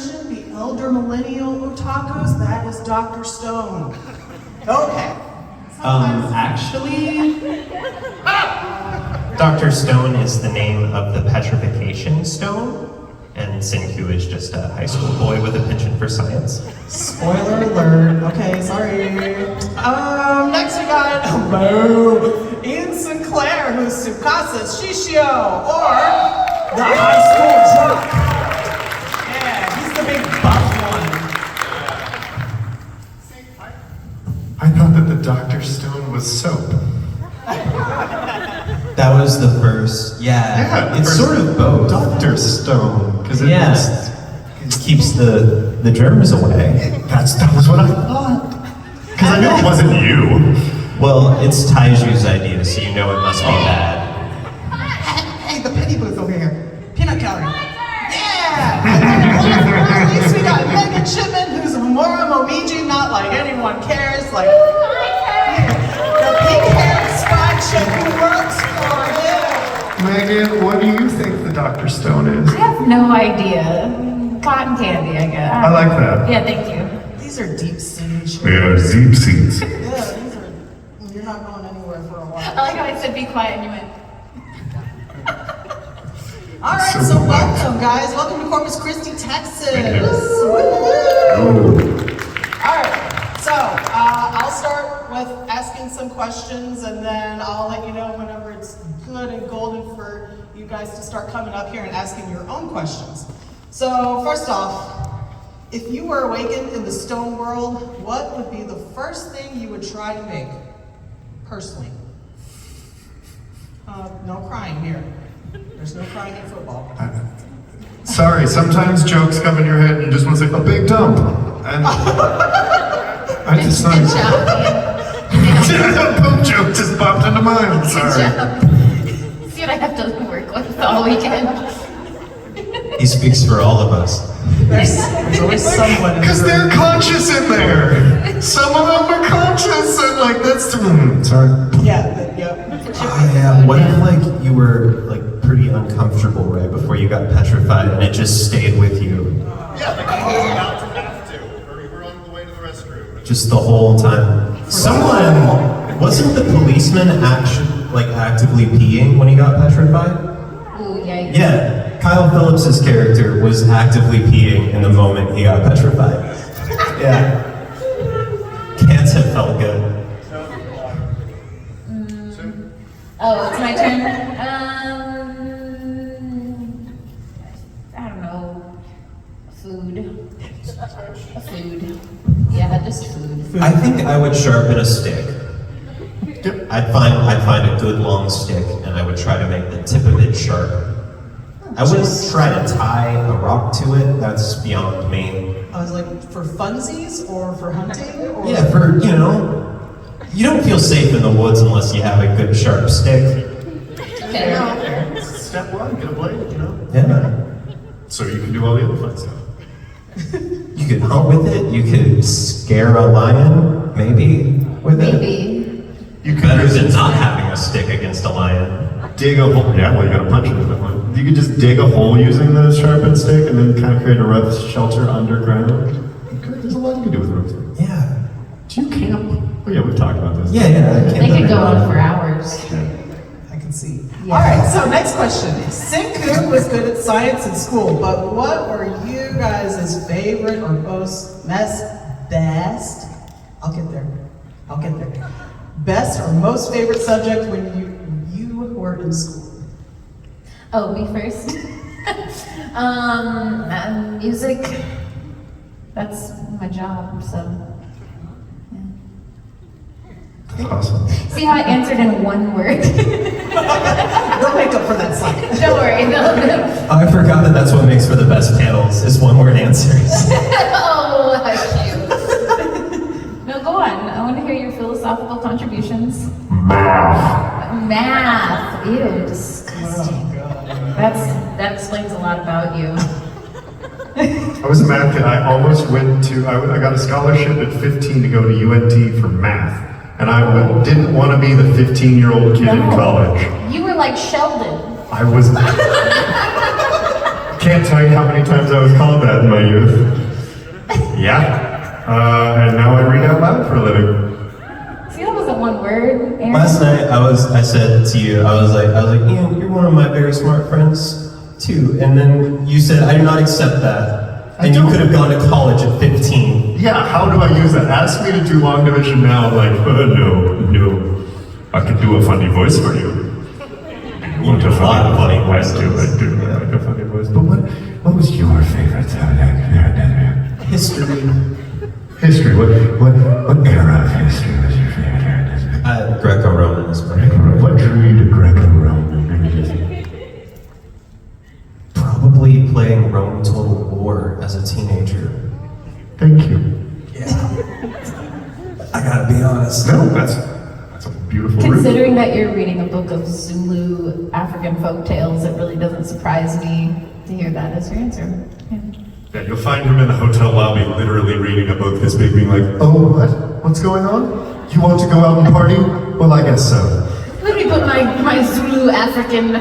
generation, the elder millennial otakus, that is Dr. Stone. Okay. Actually, Dr. Stone is the name of the petrification stone, and Senku is just a high school boy with a penchant for science. Spoiler alert. Okay, sorry. Next we got Ian Sinclair, who's Tsukasa's Shishio, or the high school jock. Yeah, he's the big buff one. I thought that the Dr. Stone was soap. That was the first, yeah, it's sort of both. Dr. Stone, because it keeps the germs away. that was what I thought. Because I knew it wasn't you. Well, it's Taiju's idea, so you know it must be bad. Hey, the penny booth over here. Peanut gallery. Yeah! And then last but not least, we got Megan Chipman, who's Mora Momiji, not like anyone cares. Like, the pink-haired spy chick who works for him. Megan, what do you think the Dr. Stone is? I have no idea. Cotton candy, I guess. I like that. Yeah, thank you. These are deep seeds. Yeah, Zeep seeds. Yeah, these are. You're not going anywhere for a while. I like how I said be quiet and you went. All right, so welcome, guys. Welcome to Corpus Christi, Texas. Woo! All right, so I'll start with asking some questions, and then I'll let you know whenever it's good and golden for you guys to start coming up here and asking your own questions. So first off, if you were awakened in the stone world, what would be the first thing you would try to make, personally? No crying here. There's no crying in football. Sorry, sometimes jokes come in your head and you just want to say, a big dump. And I just Good thought, job, a poop joke just popped into mind. Good Sorry. job. See what I have to work with all weekend. He speaks for all of us. There's always someone in the Because they're room. conscious in there. Some of them are conscious and like that's sorry. Yeah, yep. Yeah, what if like you were like pretty uncomfortable right before you got petrified and it just stayed with you? Yeah, like I'm about to have to, or we're on the way to the restroom. Just the whole time. Wasn't the policeman actively peeing when he got petrified? Ooh, yikes. Yeah, Kyle Phillips's character was actively peeing in the moment he got petrified. Yeah. Can't have felt good. Oh, it's my turn. I don't know. Food. Food. Yeah, just food. I think I would sharpen a stick. I'd find a good long stick and I would try to make the tip of it sharp. I wouldn't try to tie a rock to it, that's beyond me. I was like, for funsies or for hunting? Or Yeah, you don't feel safe in the woods unless you have a good sharp stick. Okay. Step one, get a blade, you know? Yeah. So you can do all the other fun stuff. You could hunt with it, you could scare a lion, maybe, with it. Maybe. You could Better use than it not having a stick against a lion. dig a hole. Yeah, well, you gotta punch it with it. Like, you could just dig a hole using the sharpened stick and then kind of create a rough shelter underground. There's a lot you can do with ropes. Yeah. Do you camp? Oh yeah, we've talked about this. Yeah. They could go on for hours. I can see. Yeah. All right, so next question. Senku was good at science in school, but what were you guys' favorite or best? I'll get there. Best or most favorite subject when you were in school? Oh, me first? Music. That's my job, so. That's awesome. See how I answered in one word? We'll make up for that slide. Don't worry, no. I forgot that's what makes for the best panels, is one-word answers. Oh, how cute. No, go on. I want to hear your philosophical contributions. Math. Ew, disgusting. That explains a lot about you. I was a math kid. I almost went to, I got a scholarship at 15 to go to UNT for math. And I didn't want to be the 15-year-old kid in college. You were like Sheldon. I was. Can't can't tell you how many times I was called that in my youth. Yeah. And now I read out loud for a living. See, that wasn't one word, Aaron. Last night I said to you, I was like, Ian, you're one of my very smart friends too. And then you said, I do not accept that. And you could have gone to college at 15. Yeah, how do I use that? Ask me to do long division now, I'm like, no. I can do a funny voice for you. You want a lot of funny voice? I do like a funny voice. But what was your favorite subject? History. History. What era of history was your favorite? Greco-Roman is my What drew you to Greco-Roman? Probably playing Rome Total War as a teenager. Thank you. I gotta be honest. No, that's a beautiful route. Considering that you're reading a book of Zulu African folk tales, it really doesn't surprise me to hear that as your answer. Yeah. Yeah, you'll find him in the hotel lobby literally reading a book this big, being like, oh, what? What's going on? You want to go out and party? Well, I guess so. Let me put my Zulu African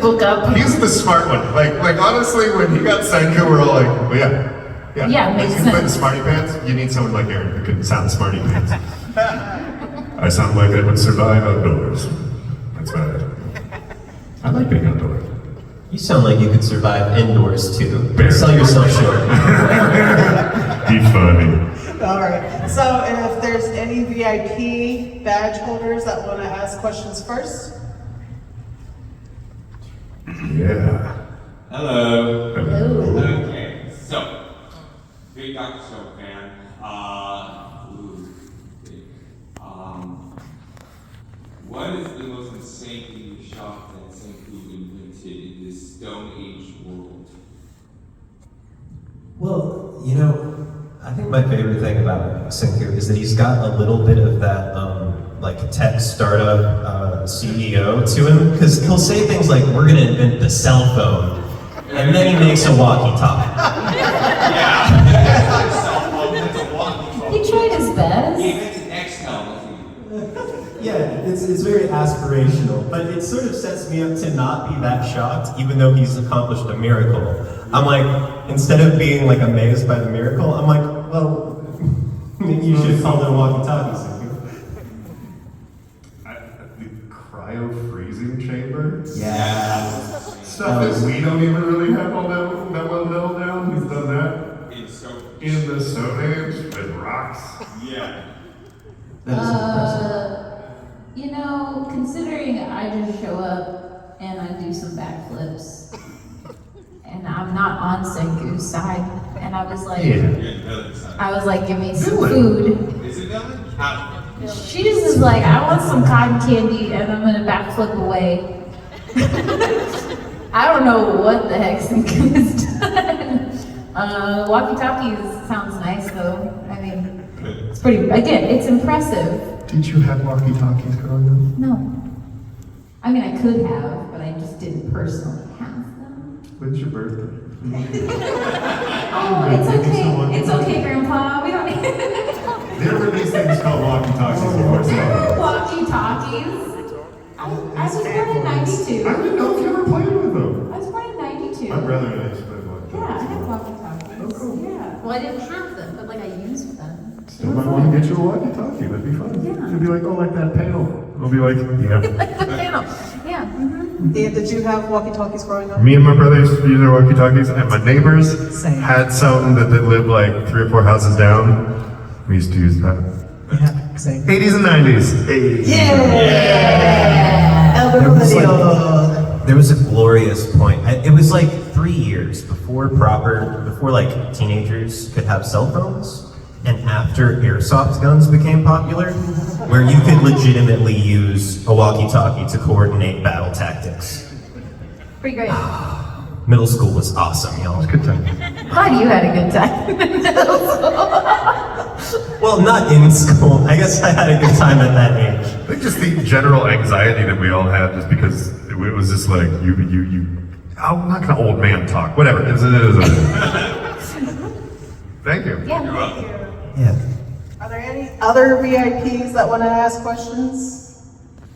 book up. He's the smart one. Like honestly, when he got Senku, we're all like, well, yeah. Yeah, makes Like, you put sense. smarty pants, you need someone like Aaron who can sound smarty pants. I sound like I would survive outdoors. That's bad. I like being outdoors. You sound like you could survive indoors too. Barely. Sell yourself short. Be funny. All right, so if there's any VIP badge holders that want to ask questions first? Yeah. Hello. Hello. Okay, so, big Dr. Show fan. What is the most insanely shop that Senku invented in this Stone Age world? Well, you know, I think my favorite thing about Senku is that he's got a little bit of that, like tech startup CEO to him, because he'll say things like, "We're going to invent the cell phone," and then he makes a walkie-talkie. Yeah, that's not a cell phone, that's a walkie-talkie. He tried his He best. invented Excel. Yeah, it's very aspirational, but it sort of sets me up to not be that shocked, even though he's accomplished a miracle. I'm like, instead of being like amazed by the miracle, I'm like, well, maybe you should have called it a walkie-talkie, Senku. The cryo-freezing chamber? Yeah. Stuff that we don't even really have all that well nailed down. He's done that in the Stone Age with rocks. Yeah. That is impressive. You know, considering I just show up and I do some backflips, and I'm not on Senku's side, and I was like, give me some food. Is it villain? How? She just is like, I want some cotton candy, and I'm gonna backflip away. I don't know what the heck Senku has done. Walkie-talkies sounds nice though. I mean, it's pretty, again, it's impressive. Did you have walkie-talkies growing up? No. I mean, I could have, but I just didn't personally have them. When's your birthday? Oh, it's okay. It's okay, Grandpa. We don't need There were these things called walkie-talkies before, so. walkie-talkies. I was born in 92. I didn't know if you ever played with them. I was born in 92. My brother and I used to play walkie-talkies. Yeah, I had walkie-talkies. Oh, cool. Yeah. Well, I didn't have them, but like I used them. Still might want to get you a walkie-talkie. That'd be fun. Yeah. It'd be like, oh, like that panel. It'll be like, yeah. The panel. Yeah. Mm-hmm. Ian, did you have walkie-talkies growing up? Me and my brother used to use our walkie-talkies, and my neighbors Same. had some that lived like 3 or 4 houses down. We used to use that. Yeah, same. 80s and 90s. Hey. Elder There was, millennial. there was a glorious point. It was like 3 years before like teenagers could have cell phones, and after airsoft guns became popular, where you could legitimately use a walkie-talkie to coordinate battle tactics. Pretty great. Middle school was awesome, y'all. Good time. Glad you had a good time. Well, not in school. I guess I had a good time at that age. I think just the general anxiety that we all had, just because it was just like I'm not gonna old man talk. Whatever. It is. Thank you. Yeah. Yeah. Are there any other VIPs that want to ask questions?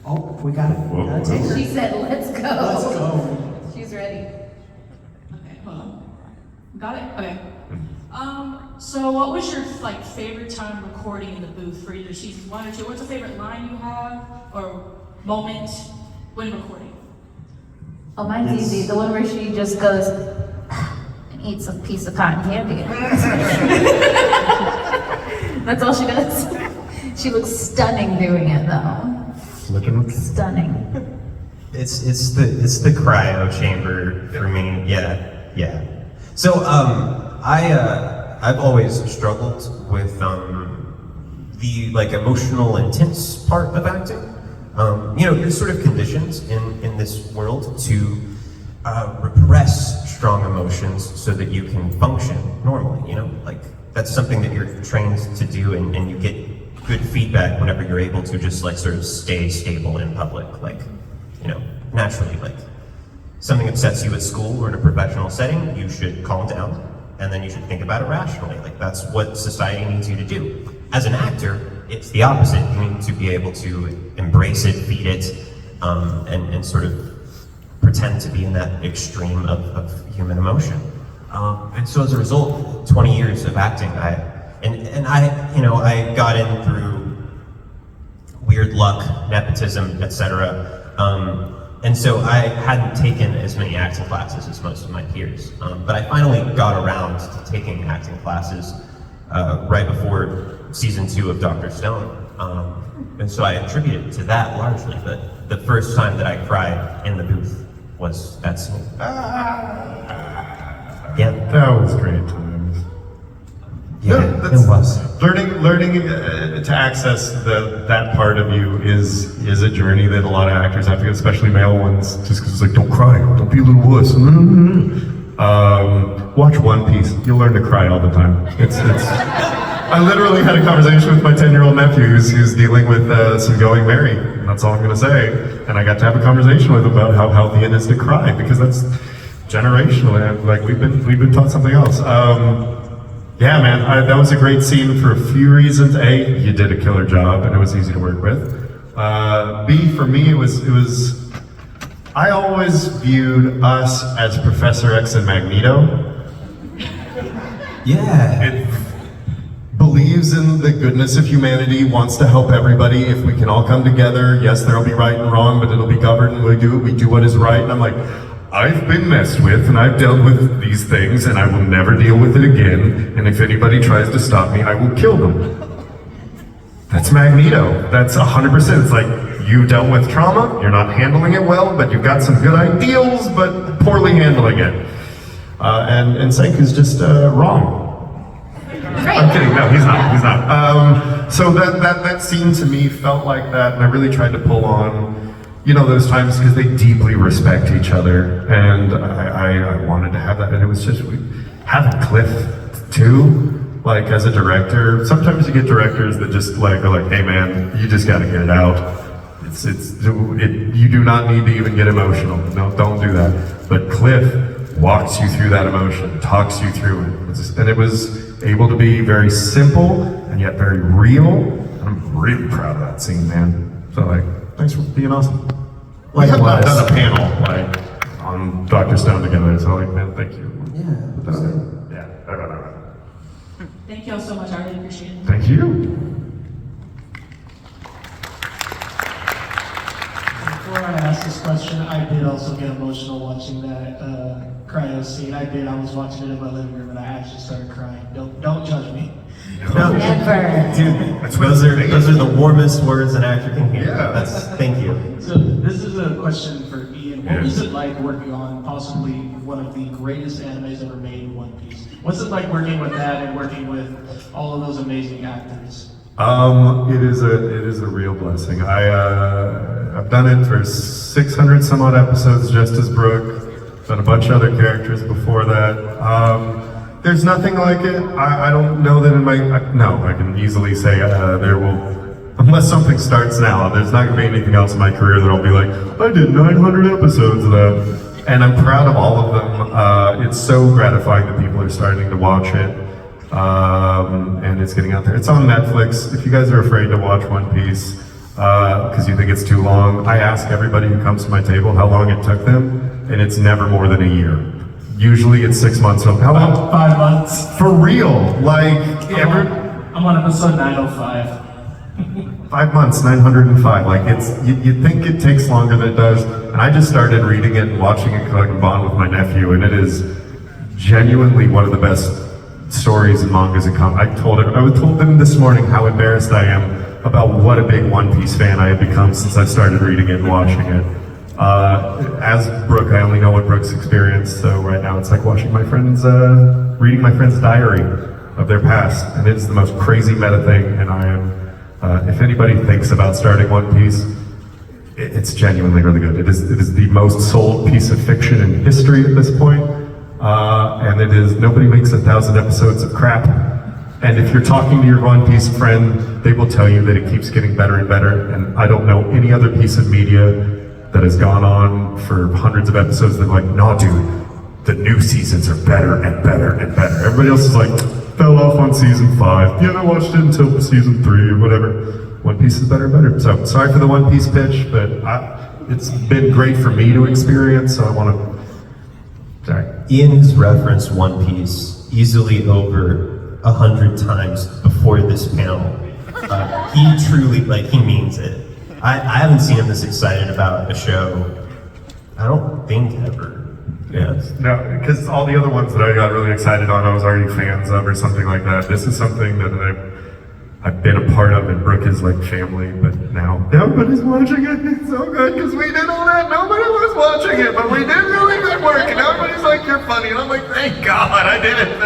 Oh, we got it. Whoa. Gotta take her. She said, let's go. Let's go. She's ready. Okay, hold on. Got it? Okay. So what was your favorite time recording in the booth for either seasons 1 or 2? What's a favorite line you have or moment when recording? Oh, mine's easy. The one where she just goes and eats a piece of cotton candy. That's all she does. She looks stunning doing it though. Stunning. It's the cryo chamber for me. Yeah. So I've always struggled with the emotional intense part of acting. You're sort of conditioned in this world to repress strong emotions so that you can function normally. That's something that you're trained to do, and you get good feedback whenever you're able to just sort of stay stable in public, naturally. Something upsets you at school or in a professional setting, you should calm down, and then you should think about it rationally. That's what society needs you to do. As an actor, it's the opposite. You need to be able to embrace it, feed it, and sort of pretend to be in that extreme of human emotion. And so as a result, 20 years of acting, I got in through weird luck, nepotism, etc. And so I hadn't taken as many acting classes as most of my peers. But I finally got around to taking acting classes right before season 2 of Dr. Stone. And so I attribute it to that largely, but the first time that I cried in the booth was that scene. Yeah. That was great times. Yeah, it was. Learning to access that part of you is a journey that a lot of actors have to go, especially male ones, just because it's like, don't cry, don't be a little wuss. Watch One Piece, you'll learn to cry all the time. I literally had a conversation with my 10-year-old nephew who's dealing with some going Mary, and that's all I'm gonna say. And I got to have a conversation with him about how healthy it is to cry, because that's generational, we've been taught something else. Yeah, man, that was a great scene for a few reasons. A, you did a killer job, and it was easy to work with. B, for me, it was. I always viewed us as Professor X and Magneto. Yeah. It believes in the goodness of humanity, wants to help everybody. If we can all come together, yes, there'll be right and wrong, but it'll be governed, and we do what is right. And I'm like, I've been messed with, and I've dealt with these things, and I will never deal with it again, and if anybody tries to stop me, I will kill them. That's Magneto. That's 100%. It's like, you dealt with trauma, you're not handling it well, but you've got some good ideals, but poorly handling it. And Senku's just wrong. I'm kidding, no, he's not. So that scene to me felt like that, and I really tried to pull on those times, because they deeply respect each other, and I wanted to have that, and it was just, having Cliff too, as a director, sometimes you get directors that just are like, hey man, you just gotta get it out. You do not need to even get emotional. No, don't do that. But Cliff walks you through that emotion, talks you through it, and it was able to be very simple, and yet very real, and I'm really proud of that scene, man. So thanks for being awesome. We have not done a panel on Dr. Stone together, so man, thank you. Yeah. Thank you all so much. I really appreciate it. Thank you. Before I ask this question, I did also get emotional watching that cryo scene. I was watching it in my living room, and I actually started crying. Don't judge me. No, Never. dude, those are the warmest words an actor can hear. Yeah. Thank you. So this is a question for Ian. What was it like working on possibly one of the greatest animes ever made, One Piece? What's it like working with that and working with all of those amazing actors? It is a real blessing. I've done it for 600 some odd episodes just as Brooke. Done a bunch of other characters before that. There's nothing like it. I don't know that I can easily say there will, unless something starts now, there's not gonna be anything else in my career that I'll be like, I did 900 episodes of that. And I'm proud of all of them. It's so gratifying that people are starting to watch it. And it's getting out there. It's on Netflix. If you guys are afraid to watch One Piece because you think it's too long, I ask everybody who comes to my table how long it took them, and it's never more than a year. Usually it's 6 months. So how long? 5 months. For real? Like I'm on episode 905. 5 months, 905. Like you think it takes longer than it does. And I just started reading it and watching it because I can bond with my nephew, and it is genuinely one of the best stories and mangas that come. I told them this morning how embarrassed I am about what a big One Piece fan I have become since I started reading it and watching it. As Brooke, I only know what Brooke's experienced, so right now it's like watching my friends, reading my friend's diary of their past, and it's the most crazy meta thing, and I am, if anybody thinks about starting One Piece, it's genuinely really good. It is the most sold piece of fiction in history at this point, and it is, nobody makes 1,000 episodes of crap. And if you're talking to your One Piece friend, they will tell you that it keeps getting better and better. And I don't know any other piece of media that has gone on for hundreds of episodes that are like, no dude, the new seasons are better and better and better. Everybody else is like, fell off on season 5. Yeah, I watched it until season 3 or whatever. One Piece is better and better. So sorry for the One Piece pitch, but it's been great for me to experience, so I want to, sorry. Ian has referenced One Piece easily over 100 times before this panel. He truly, he means it. I haven't seen him this excited about a show, I don't think ever. Yeah. No, because all the other ones that I got really excited on, I was already fans of or something like that. This is something that I've been a part of, and Brooke is like family, but now everybody's watching it. It's so good because we did all that. Nobody was watching it, but we did really good work, and everybody's like, you're funny, and I'm like, thank God I did it.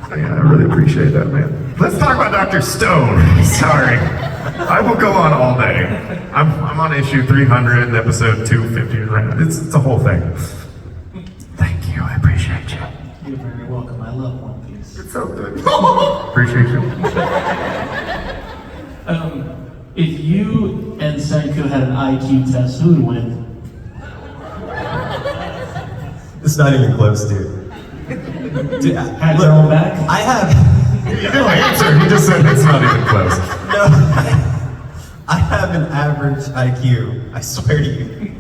So yeah, I really appreciate that, man. Let's talk about Dr. Stone. Sorry. I will go on all day. I'm on issue 300, episode 250 right now. It's a whole thing. Thank you, I appreciate you. You're very welcome. I love One Piece. It's so good. Appreciate you. If you and Senku had an IQ test, who would win? It's not even close, dude. Dude, Had your own back? I have. You didn't answer. He just said it's not even close. No, I have an average IQ. I swear to you.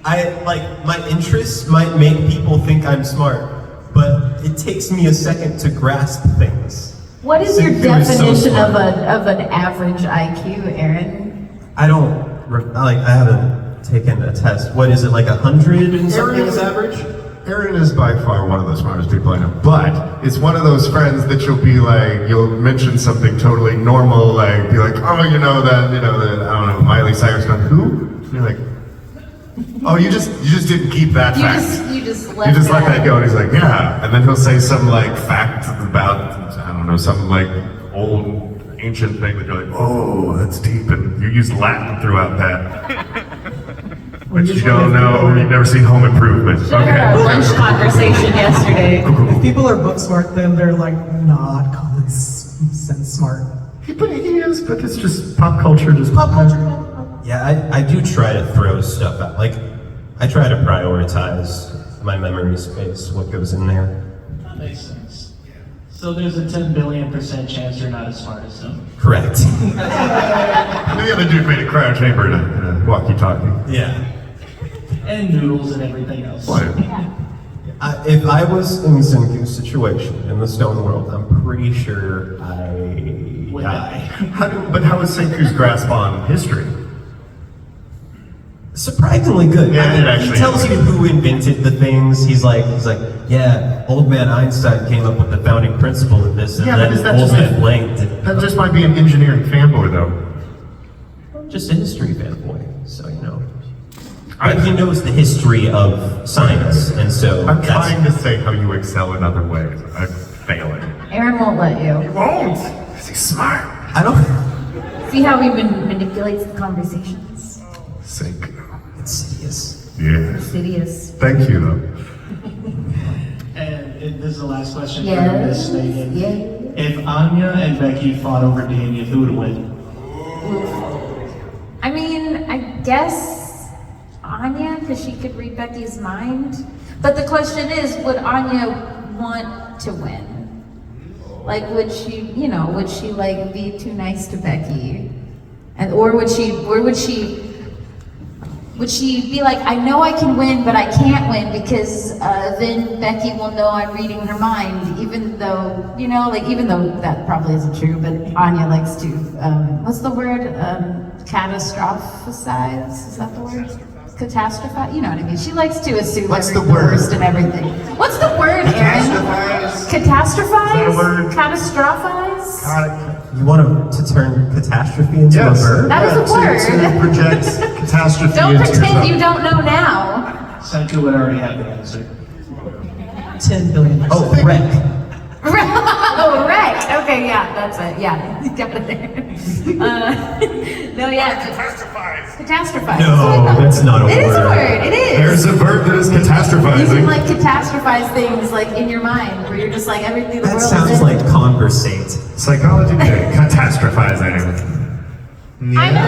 My interests might make people think I'm smart, but it takes me a second to grasp things. What is your Senku is so definition of smart. an average IQ, Aaron? I haven't taken a test. What is it, 100 and something is average? Aaron is by far one of the smartest people I know, but it's one of those friends that you'll mention something totally normal, be like, oh, I don't know, Miley Cyrus going, who? And you're like, oh, you just didn't keep that fact. You just You just let that go, and he's like, yeah. And then he'll say some fact about, I don't know, some old ancient thing that you're like, oh, that's deep, and you use Latin throughout that. Which you don't know, you've never seen Home Improvement. Should have had our lunch conversation yesterday. If people are book smart, then they're not common sense smart. But he is, but it's just pop culture. Pop culture. Yeah, I do try to throw stuff out. I try to prioritize my memory space, what goes in there. That makes sense. So there's a 10 billion% chance you're not as smart as him. Correct. The other dude made a cryo chamber in a walkie-talkie. Yeah. And noodles and everything else. What? If I was in Senku's situation in the stone world, I'm pretty sure I Would die. How is Senku's grasp on history? Surprisingly good. Yeah, it actually he tells is. you who invented the things. He's like, yeah, old man Einstein came up with the founding principle of this, and Yeah, but then is that old just man Blank did. That just might be an engineering fanboy, though. Just a history fanboy, so But he knows the history of science, and so I'm trying to say how you excel in other ways. I'm failing. Aaron won't let you. Won't! Is he smart? I don't. See how he manipulates the conversations? Senku. It's hideous. Yeah. Insidious. Thank you, though. And this is the last question Yes. for Miss Megan. Yeah. If Anya and Becky fought over Damien, who would win? I mean, I guess Anya, because she could read Becky's mind. But the question is, would Anya want to win? Would she be too nice to Becky? Or would she would she be like, I know I can win, but I can't win because then Becky will know I'm reading her mind, even though, you know, like, even though that probably isn't true, but Anya likes to, what's the word? Catastrophize? Is that the word? Catastrophize? You know what I mean? She likes to assume What's the the word? worst and everything. What's the word, Aaron? Catastrophize? Catastrophize? Is that a word? Catastrophize? You want to turn catastrophe into Yes. a verb? That was a word. To project catastrophe Don't into pretend yourself. you don't know now. Senku would already have the answer. 10 billion. Oh, wreck. Oh, right. Okay, yeah, that's it. Yeah, got it there. No, yeah. Catastrophize. Catastrophize. No, that's not a It is a word. word. It is. There's a verb that is You can catastrophizing. like catastrophize things like in your mind, where you're just like everything in the That world sounds is like conversate. Psychology today, catastrophizing. I'm a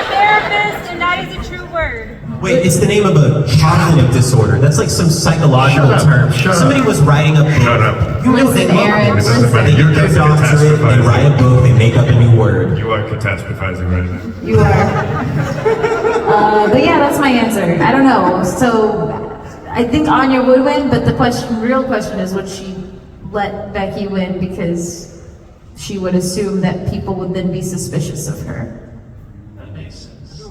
therapist, and that is a true word. Wait, it's the name of a cognitive disorder. That's like some psychological Shut up, term. shut Somebody up. was writing a book. Shut up. You know they Listen, Aaron, love listen. They get their You're doctorate, they catastrophizing. write a book, they make up a new word. You are catastrophizing right now. You are. But yeah, that's my answer. I don't know. So I think Anya would win, but the real question is, would she let Becky win because she would assume that people would then be suspicious of her? That makes sense.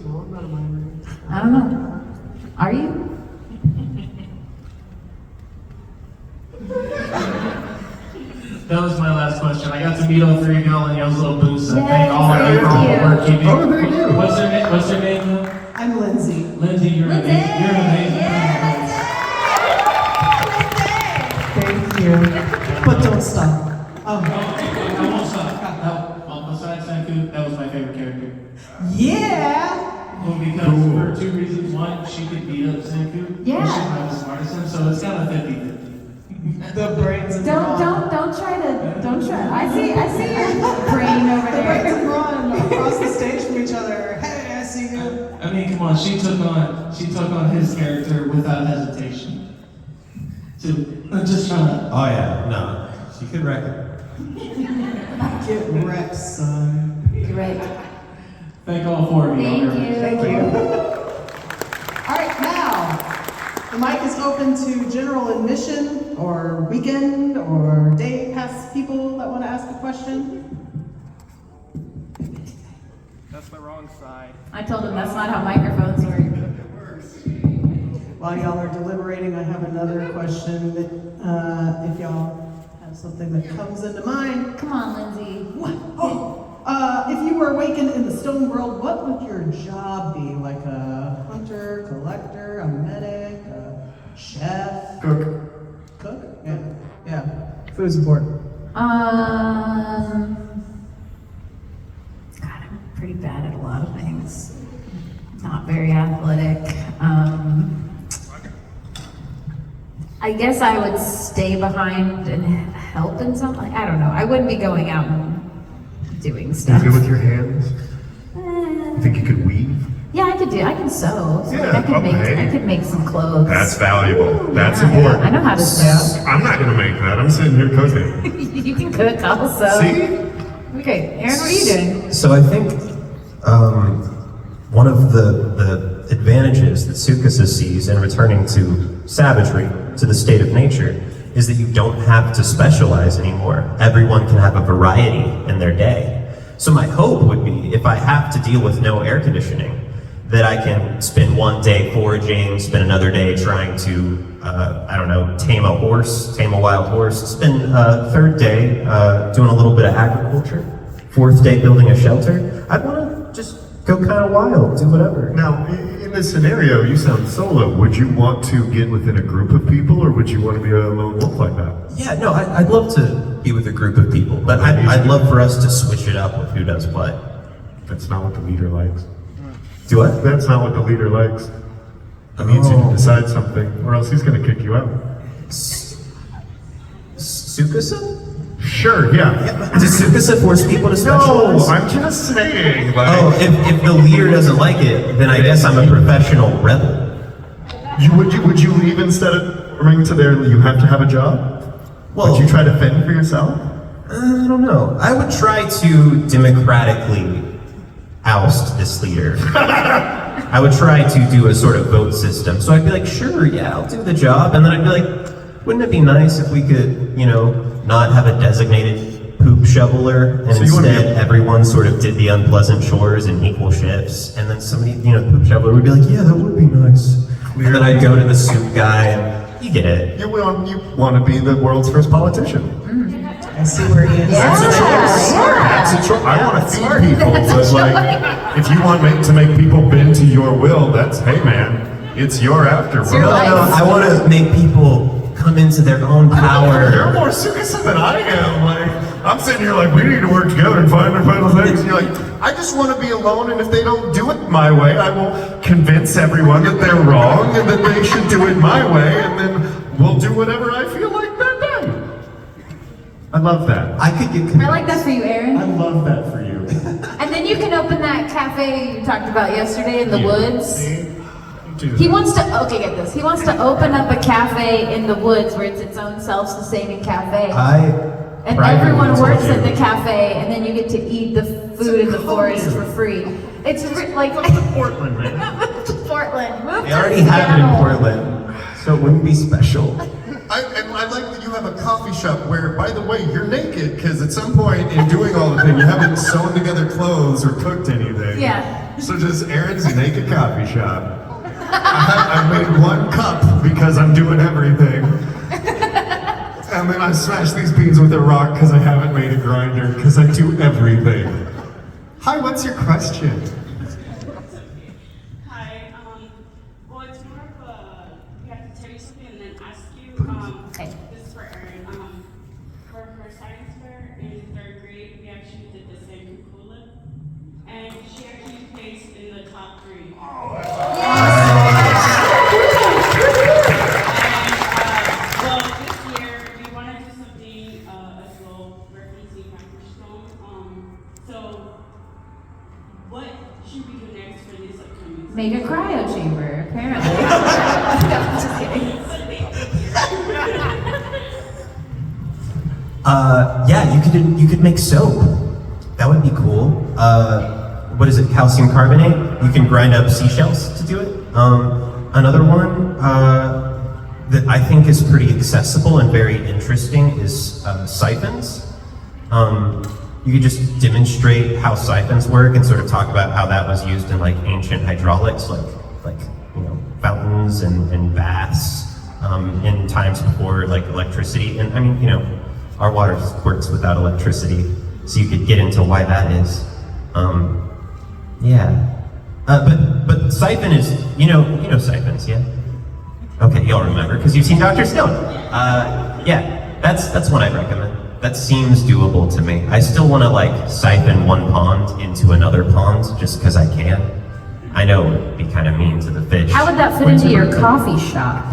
I don't know. Are you? That was my last question. I got to meet all three of y'all in y'all's little booths. I Yes, thank all of you for all the thank work you do. Oh, thank you. What's her name? What's her name? I'm Lindsay. Lindsay, you're amazing. You're amazing. Thank you. But don't stop. Oh, I won't stop. Well, besides Senku, that was my favorite character. yeah. Well, because for two reasons. One, she could beat up Senku. Yeah. She's not the smartest one, so it's kind of 50-50. The brains of Don't try to, don't try. I see your brain over The brains there. of run across the stage from each other. Hey, I see you. I mean, come on, she took on his character without hesitation. I'm just trying to. Oh yeah, no. She could wreck it. Get wrecked, son. Great. Thank all four of you. Thank you. All right, now the mic is open to general admission or weekend or day pass people that want to ask a question. That's the wrong side. I told him that's not how microphones work. While y'all are deliberating, I have another question that if y'all have something that comes into mind. Come on, Lindsay. What? Oh, if you were awakened in the stone world, what would your job be? Like a hunter, collector, a medic, a chef? Cook. Cook? Yeah. Food support. God, I'm pretty bad at a lot of things. Not very athletic. I guess I would stay behind and help in something. I don't know. I wouldn't be going out and doing You're stuff. good with your hands? Eh, You think you could weave? yeah, I could sew. So Yeah, I okay. could make some clothes. That's valuable. That's Yeah, important. I know how to sew. I'm not gonna make that. I'm sitting here cooking. You can cook also. See? Okay, Aaron, what are you doing? So I think one of the advantages that Tsukasa sees in returning to savagery, to the state of nature, is that you don't have to specialize anymore. Everyone can have a variety in their day. So my hope would be, if I have to deal with no air conditioning, that I can spend one day foraging, spend another day trying to, tame a horse, tame a wild horse, spend a third day doing a little bit of agriculture, fourth day building a shelter. I'd want to just go kind of wild, do whatever. Now, in this scenario, you sound solo. Would you want to get within a group of people, or would you want to be a lone wolf like that? Yeah, no, I'd love to be with a group of people, but I'd love for us to switch it up with who does what. That's not what the leader likes. Do what? That's not what the leader likes. He needs you to decide something, or else he's going to kick you out. Tsukasa? Sure, yeah. Does Tsukasa force people to No, specialize? I'm just saying. Like, Oh, if the leader doesn't like it, then I guess I'm a professional rebel. would you leave instead of coming to there? You have to have a job. Well- would you try to fend for yourself? I don't know. I would try to democratically oust this leader. I would try to do a sort of vote system. So I'd be like, sure, yeah, I'll do the job. And then I'd be like, wouldn't it be nice if we could, not have a designated poop shoveler, and So you wanna instead be- everyone sort of did the unpleasant chores in equal shifts, and then somebody, the poop shoveler would be like, yeah, that would be nice. And then I'd go to the soup guy, and you get it. You want to be the world's first politician. I see where he is. That's a choice. I want to feed people, but like, if you want to make people bend to your will, that's, hey man, it's your afterworld. your life. No, I want to make people come into their own power. You're more serious than I am. Like, I'm sitting here like, we need to work together and find our final things. And you're like, I just want to be alone, and if they don't do it my way, I will convince everyone that they're wrong and that they should do it my way, and then we'll do whatever I feel like that day. I love that. I could get I like that for you, Aaron. I love that for you. And then you can open that cafe you talked about yesterday in the woods. See? Do He that. wants to, okay, get this. He wants to open up a cafe in the woods where it's its own self-sustaining cafe. And everyone works at the cafe, and then you get to eat the food in the forest for free. It's like Portland, man. Portland. Move They to already have it in Seattle. Portland, so it wouldn't be special. I like that you have a coffee shop where, by the way, you're naked, because at some point in doing all the thing, you haven't sewn together clothes or cooked anything. Yeah. So just Aaron's naked coffee shop. I made one cup because I'm doing everything. And then I smash these beans with a rock because I haven't made a grinder, because I do everything. Hi, what's your question? Hi, well, it's more of a, we have to tell you something and then ask you, Okay. this is for Erin, for her science fair in 3rd grade, we actually did the same Kukula, and she actually placed in the top 3. Well, this year, we want to do something, as well, referencing Stone. So, what should we do next for this upcoming season? Make a cryo chamber, apparently. No, I'm just kidding. Yeah, you could make soap. That would be cool. What is it? Calcium carbonate. You can grind up seashells to do it. Another one that I think is pretty accessible and very interesting is siphons. You could just demonstrate how siphons work and sort of talk about how that was used in like ancient hydraulics, like fountains and baths in times before like electricity. And I mean, our water works without electricity, so you could get into why that is. Yeah. But siphon is, you know siphons, yeah? Okay, y'all remember, because you've seen Dr. Stone. Yeah, that's one I'd recommend. That seems doable to me. I still want to like siphon one pond into another pond just because I can. I know it would be kind of mean to the fish. How would that fit into your coffee shop?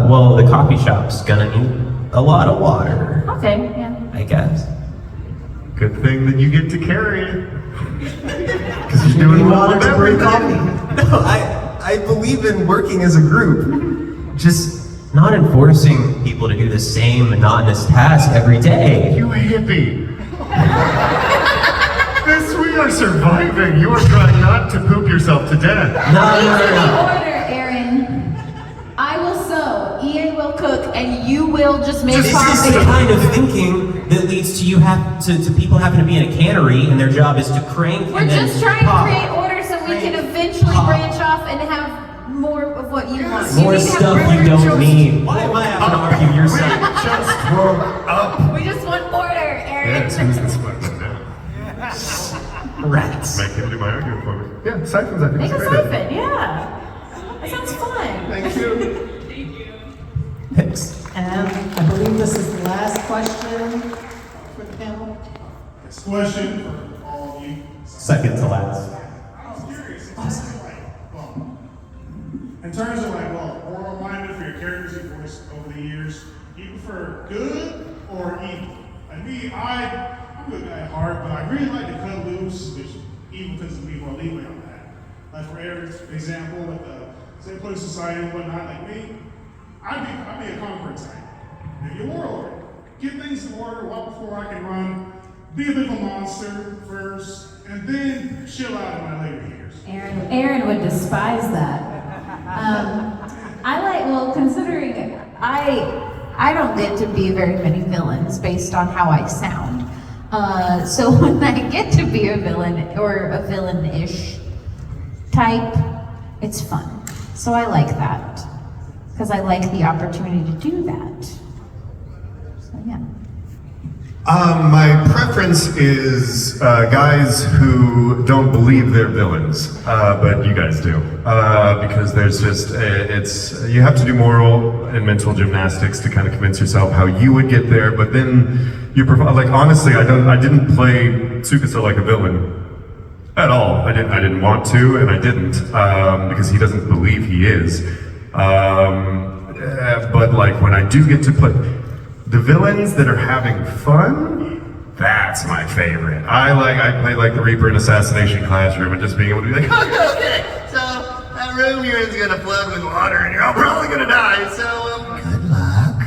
Well, the coffee shop's gonna need a lot of water, Okay, yeah. I guess. Good thing that you get to carry it. Because you're doing a little of everything. No, I believe in working as a group. Just not enforcing people to do the same monotonous task every day. You hippie. We are surviving. You are trying not to poop yourself to death. No. Order, Aaron. I will sew, Ian will cook, and you will just make This is coffee. the kind of thinking that leads to people having to be in a cannery and their job is to crank We're and then just trying pop. to create order so we can eventually Pop. branch off and have more of what you want. More you need to have stuff you order don't choice. need. Why am I having to argue your side? Just woke up. We just want order, Aaron. Yeah, Susan swept it down. Rats. Make him do my argument for me. Yeah, siphons, I think. Make is a great. siphon, yeah. That sounds fun. Thank you. Thanks. And I believe this is the last question for the panel. Next question for all of you. Second to last. I was curious. In terms of moral alignment for your characters you've voiced over the years, do you prefer good or evil? Like me, I'm a good guy at heart, but I really like to cut loose, which evil tends to be more leeway on that. Like for Eric's example, with the same place society and whatnot, like me, I'd be a conqueror type. If you're warlord, get things in order well before I can run. be a bit of a monster first, and then chill out in my later years. Aaron would despise that. Considering I don't get to be very many villains based on how I sound. So when I get to be a villain or a villain-ish type, it's fun. So I like that because I like the opportunity to do that. So yeah. My preference is guys who don't believe they're villains, but you guys do, because there's just you have to do moral and mental gymnastics to kind of convince yourself how you would get there. But then you like honestly, I didn't play Tsukasa like a villain at all. I didn't want to, and I didn't because he doesn't believe he is. But like when I do get to play the villains that are having fun, that's my favorite. I play like the Reaper in Assassination Classroom and just being able to be like, oh, okay, so that room you're in's gonna flood with water and you're all probably gonna die, so good luck.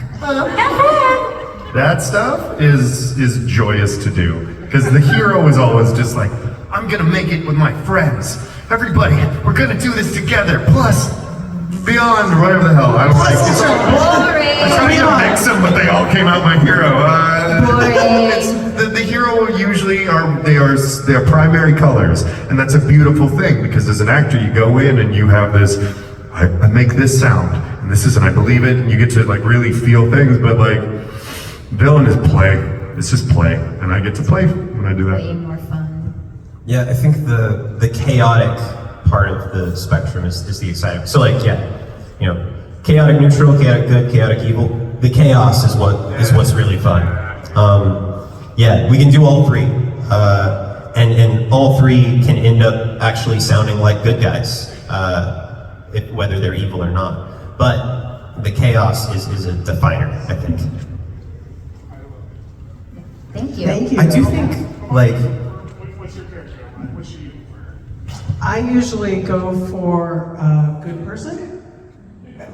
That stuff is joyous to do, because the hero is always just like, I'm gonna make it with my friends. Everybody, we're gonna do this together, plus beyond whatever the hell. I don't like it's boring. I tried to mix them, but they all came out my hero. The hero usually they're primary colors, and that's a beautiful thing because as an actor you go in and you have this. I make this sound, and this is, and I believe it, and you get to like really feel things. But like, villain is play. It's just play, and I get to play when I do that. Way more fun. Yeah, I think the chaotic part of the spectrum is the exciting. So like, yeah, you know, chaotic neutral, chaotic good, chaotic evil. The chaos is what's really fun. Yeah, we can do all three, and all three can end up actually sounding like good guys, whether they're evil or not. But the chaos is a definer, I think. Thank you. Thank you. I do think like. What's your character? What's she? I usually go for a good person,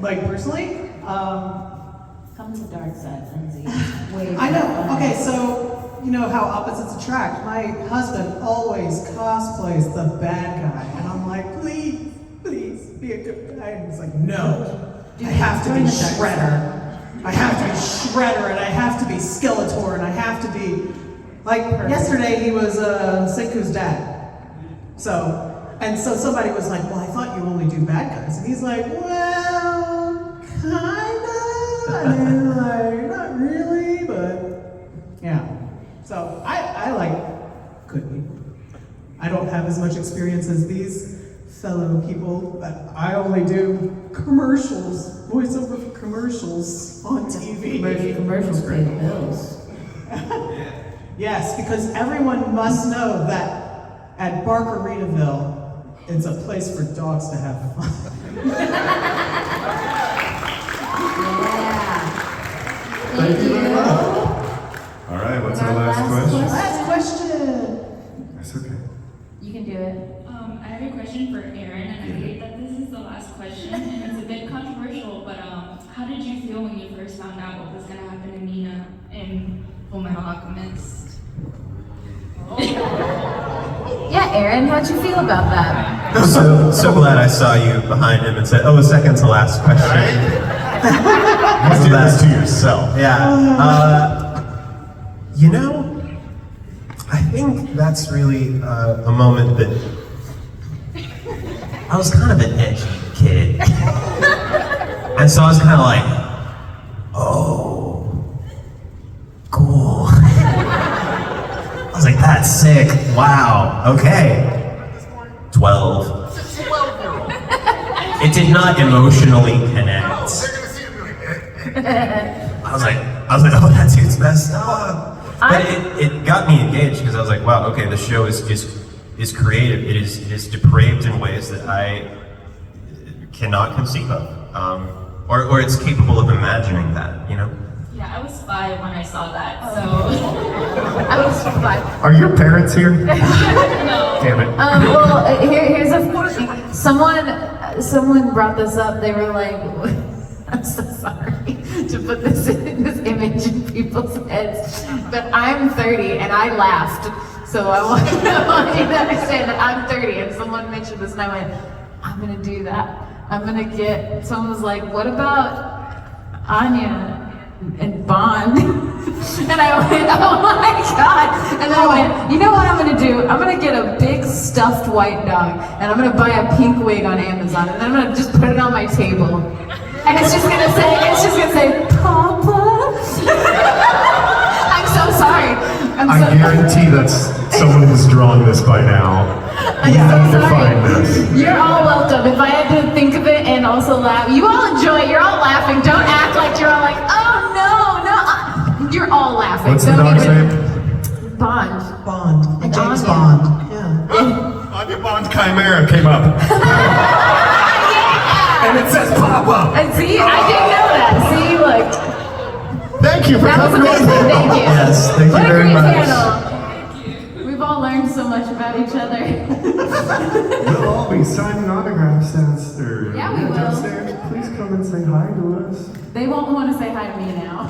like personally. Come to the dark side, Lindsay. I know. Okay, so you know how opposites attract. My husband always cosplays the bad guy, and I'm like, please be a good guy. And he's like, no, I have to be Shredder. I have to be Shredder, and I have to be Skeletor, and I have to be like yesterday. He was Senku's dad. So somebody was like, well, I thought you only do bad guys, and he's like, well, kinda. I mean, like, not really, but yeah. So I like good people. I don't have as much experience as these fellow people, but I only do commercials, voiceover for commercials on TV. Commercials pay the bills. Yes, because everyone must know that at Barkeritaville, it's a place for dogs to have fun. Thank you very much. All right, what's our last question? Last question. That's okay. You can do it. I have a question for Aaron, and I hate that this is the last question, and it's a bit controversial, but how did you feel when you first found out what was going to happen to Nina in Fullmetal Alchemist? Yeah, Aaron, how'd you feel about that? So glad I saw you behind him and said, "Oh, second to last question." You did this to yourself. Yeah. You know, I think that's really a moment that I was kind of an edgy kid, and so I was kind of like, "Oh, cool." I was like, "That's sick! Wow. Okay." 12. It did not emotionally connect. I was like, oh, that dude's messed up. But it got me engaged because I was like, wow, okay, the show is creative. It is depraved in ways that I cannot conceive of, or it's capable of imagining that, you know. Yeah, I was 5 when I saw that, so. I was 5. Are your parents here? No. Damn it. Well, here's a someone brought this up. They were like, I'm so sorry. to put this image in people's heads, but I'm 30 and I laughed. So I want you to understand that I'm 30 and someone mentioned this and I went, I'm gonna do that. I'm gonna get, someone was like, what about Anya and Bond? And I went, oh my God. And then I went, you know what I'm gonna do? I'm gonna get a big stuffed white dog and I'm gonna buy a pink wig on Amazon and then I'm gonna just put it on my table. And it's just gonna say, Papa. I'm so sorry. I guarantee that's someone who's drawn this by now. I'm You so need to sorry. find this. You're all welcome. If I had to think of it and also laugh, you all enjoy it. You're all laughing. Don't act like you're all like, oh no. You're all laughing. What's the Don't dog's even- name? Bond. Bond. Like James Anya. Bond. Yeah. Anya Bond Chimera came up. And it says Papa. And see, I didn't know that. See, look. Thank you for That was coming on. amazing. Thank you. Yes, thank What you a very great much. panel. We've all learned so much about each other. We'll all be signing autographs downstairs. Yeah, we will. Downstairs. Please come and say hi to us. They won't want to say hi to me now.